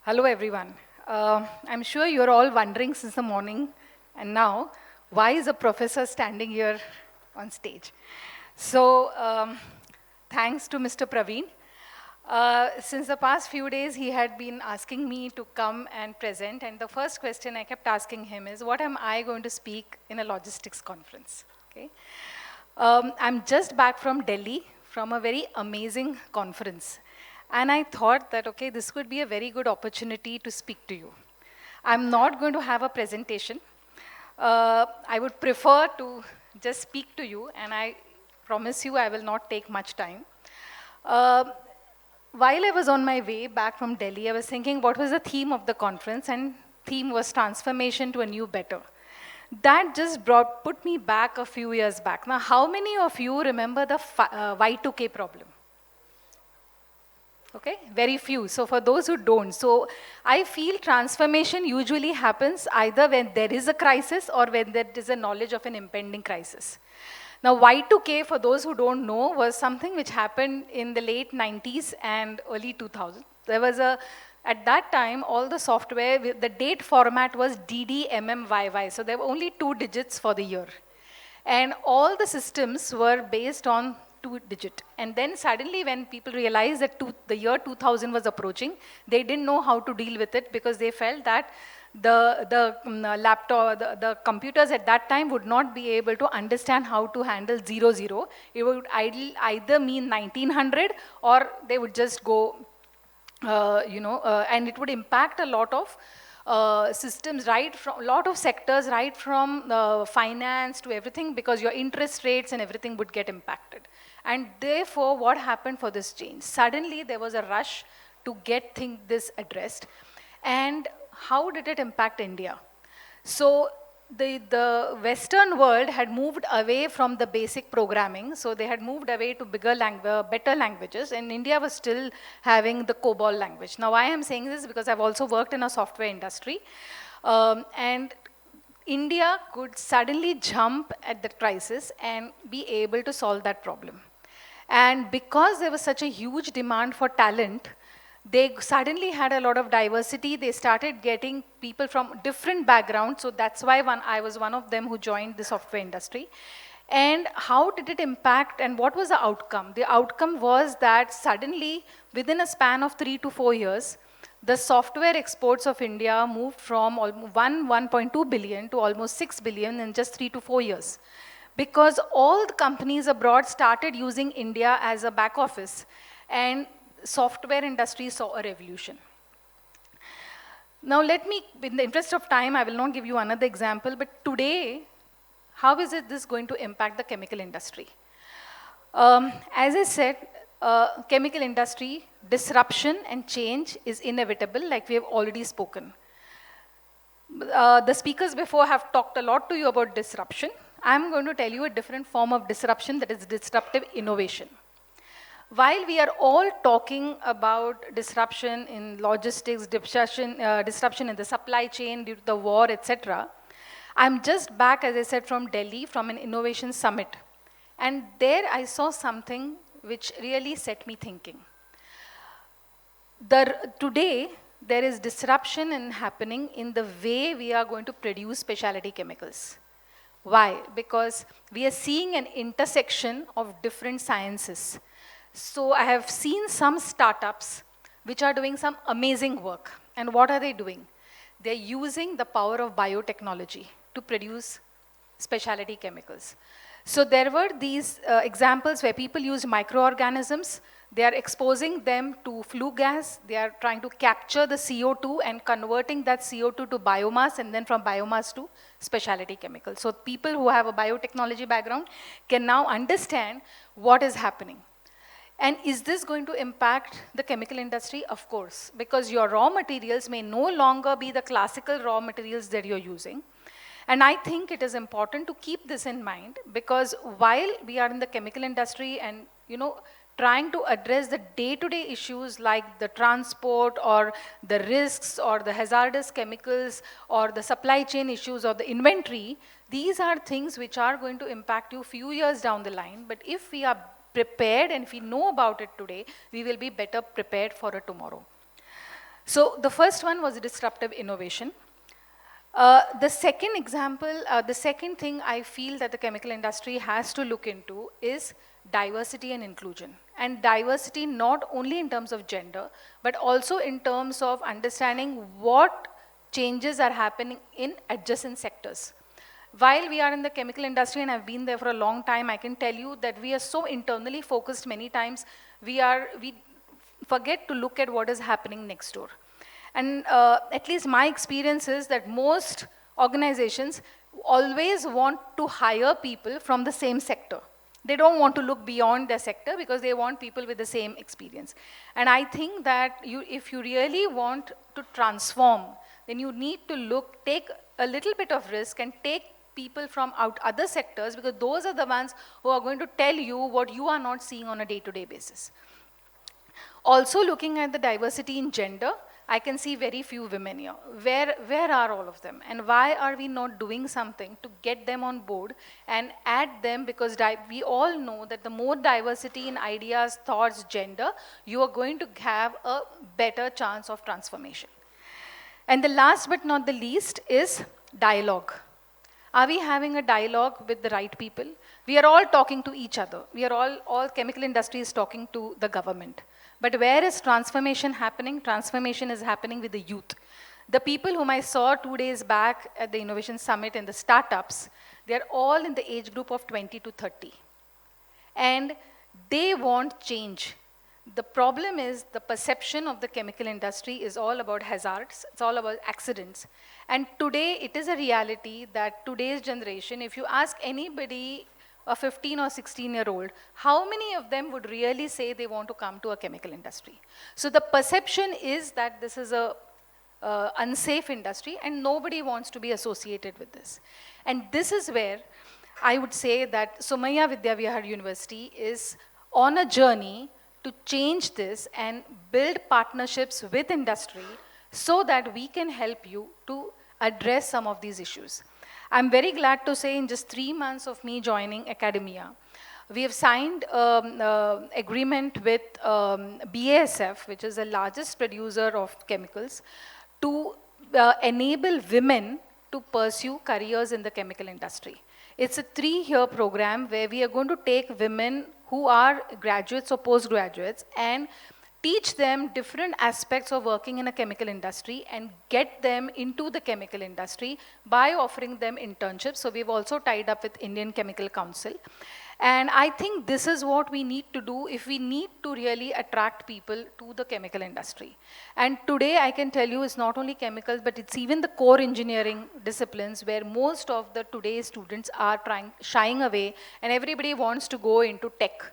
Hello, everyone. I'm sure you're all wondering since the morning and now, why is a professor standing here on stage? So, thanks to Mr. Praveen. Since the past few days, he had been asking me to come and present, and the first question I kept asking him is, what am I going to speak in a logistics conference? Okay. I'm just back from Delhi from a very amazing conference. And I thought that, okay, this could be a very good opportunity to speak to you. I'm not going to have a presentation. I would prefer to just speak to you, and I promise you I will not take much time. Uh, while I was on my way back from Delhi, I was thinking what was the theme of the conference, and theme was transformation to a new better. That just put me back a few years back. Now, how many of you remember the Y2K problem? Okay, very few. So for those who don't, so I feel transformation usually happens either when there is a crisis or when there is a knowledge of an impending crisis. Now Y2K, for those who don't know, was something which happened in the late 90s and early 2000s. There was at that time, all the software, the date format was DDMMYY. So there were only 2 digits for the year. And all the systems were based on 2 digit. And then suddenly when people realized that the year 2000 was approaching, they didn't know how to deal with it because they felt that the laptop, the computers at that time would not be able to understand how to handle 00. It would either mean 1900 or they would just go, and it would impact a lot of systems, right from a lot of sectors, right from finance to everything, because your interest rates and everything would get impacted. And therefore, what happened for this change? Suddenly, there was a rush to get this addressed. And how did it impact India? So the Western world had moved away from the basic programming, so they had moved away to better languages, and India was still having the COBOL language. Now, why I'm saying this because I've also worked in a software industry, and India could suddenly jump at the crisis and be able to solve that problem. And because there was such a huge demand for talent, they suddenly had a lot of diversity. They started getting people from different backgrounds. So that's why I was one of them who joined the software industry. And how did it impact and what was the outcome? The outcome was that suddenly, within a span of 3 to 4 years, the software exports of India moved from 1.2 billion to almost 6 billion in just 3 to 4 years. Because all the companies abroad started using India as a back office, and software industry saw a revolution. Now let me, in the interest of time, I will not give you another example, but today, how is this going to impact the chemical industry? As I said, chemical industry, disruption and change is inevitable, like we have already spoken. The speakers before have talked a lot to you about disruption. I'm going to tell you a different form of disruption, that is disruptive innovation. While we are all talking about disruption in logistics, disruption in the supply chain due to the war, etc., I'm just back, as I said, from Delhi, from an innovation summit. And there I saw something which really set me thinking. Today, there is disruption happening in the way we are going to produce specialty chemicals. Why? Because we are seeing an intersection of different sciences. So I have seen some startups which are doing some amazing work. And what are they doing? They're using the power of biotechnology to produce specialty chemicals. So there were these examples where people used microorganisms. They are exposing them to flue gas. They are trying to capture the CO2 and converting that CO2 to biomass, and then from biomass to specialty chemicals. So people who have a biotechnology background can now understand what is happening. And is this going to impact the chemical industry? Of course, because your raw materials may no longer be the classical raw materials that you're using. And I think it is important to keep this in mind, because while we are in the chemical industry and trying to address the day-to-day issues like the transport or the risks or the hazardous chemicals or the supply chain issues or the inventory, these are things which are going to impact you few years down the line. But if we are prepared and if we know about it today, we will be better prepared for a tomorrow. So the first one was disruptive innovation. The second example, the second thing I feel that the chemical industry has to look into is diversity and inclusion. And diversity not only in terms of gender, but also in terms of understanding what changes are happening in adjacent sectors. While we are in the chemical industry and I've been there for a long time, I can tell you that we are so internally focused many times, we forget to look at what is happening next door. And at least my experience is that most organizations always want to hire people from the same sector. They don't want to look beyond their sector because they want people with the same experience. And I think that if you really want to transform, then you need to take a little bit of risk and take people from other sectors, because those are the ones who are going to tell you what you are not seeing on a day-to-day basis. Also looking at the diversity in gender, I can see very few women here. Where are all of them? And why are we not doing something to get them on board and add them? Because we all know that the more diversity in ideas, thoughts, gender, you are going to have a better chance of transformation. And the last but not the least is dialogue. Are we having a dialogue with the right people? We are all talking to each other. We are all chemical industry is talking to the government. But where is transformation happening? Transformation is happening with the youth. The people whom I saw 2 days back at the Innovation Summit and the startups, they're all in the age group of 20 to 30. And they want change. The problem is the perception of the chemical industry is all about hazards. It's all about accidents. And today it is a reality that today's generation, if you ask anybody, a 15 or 16-year-old, how many of them would really say they want to come to a chemical industry? So the perception is that this is a unsafe industry and nobody wants to be associated with this. And this is where I would say that Somaiya Vidyavihar University is on a journey to change this and build partnerships with industry so that we can help you to address some of these issues. I'm very glad to say in just 3 months of me joining academia, we have signed agreement with BASF, which is the largest producer of chemicals, to enable women to pursue careers in the chemical industry. It's a 3-year program where we are going to take women who are graduates or postgraduates and teach them different aspects of working in a chemical industry and get them into the chemical industry by offering them internships. So we've also tied up with Indian Chemical Council. And I think this is what we need to do if we need to really attract people to the chemical industry. And today I can tell you it's not only chemicals, but it's even the core engineering disciplines where most of the today's students are shying away and everybody wants to go into tech.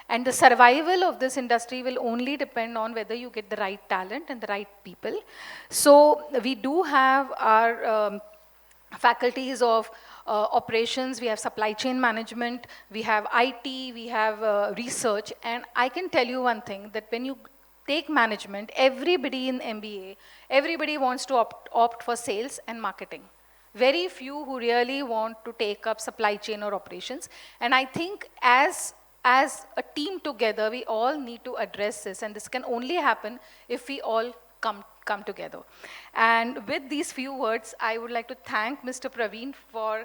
And the survival of this industry will only depend on whether you get the right talent and the right people. So we do have our faculties of operations, we have supply chain management, we have IT, we have research. And I can tell you one thing, that when you take management, everybody in MBA, everybody wants to opt for sales and marketing. Very few who really want to take up supply chain or operations. And I think as a team together, we all need to address this, and this can only happen if we all come together. And with these few words, I would like to thank Mr. Praveen for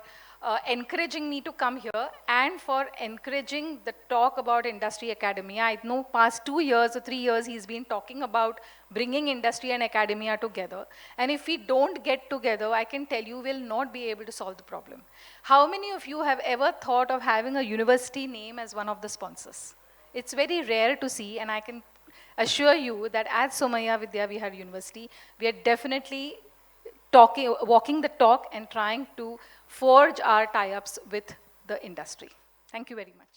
encouraging me to come here and for encouraging the talk about industry academia. I know past 2 years or 3 years he's been talking about bringing industry and academia together. And if we don't get together, I can tell you we'll not be able to solve the problem. How many of you have ever thought of having a university name as one of the sponsors? It's very rare to see, and I can assure you that at Somaiya Vidyavihar University, we are definitely walking the talk and trying to forge our tie-ups with the industry. Thank you very much.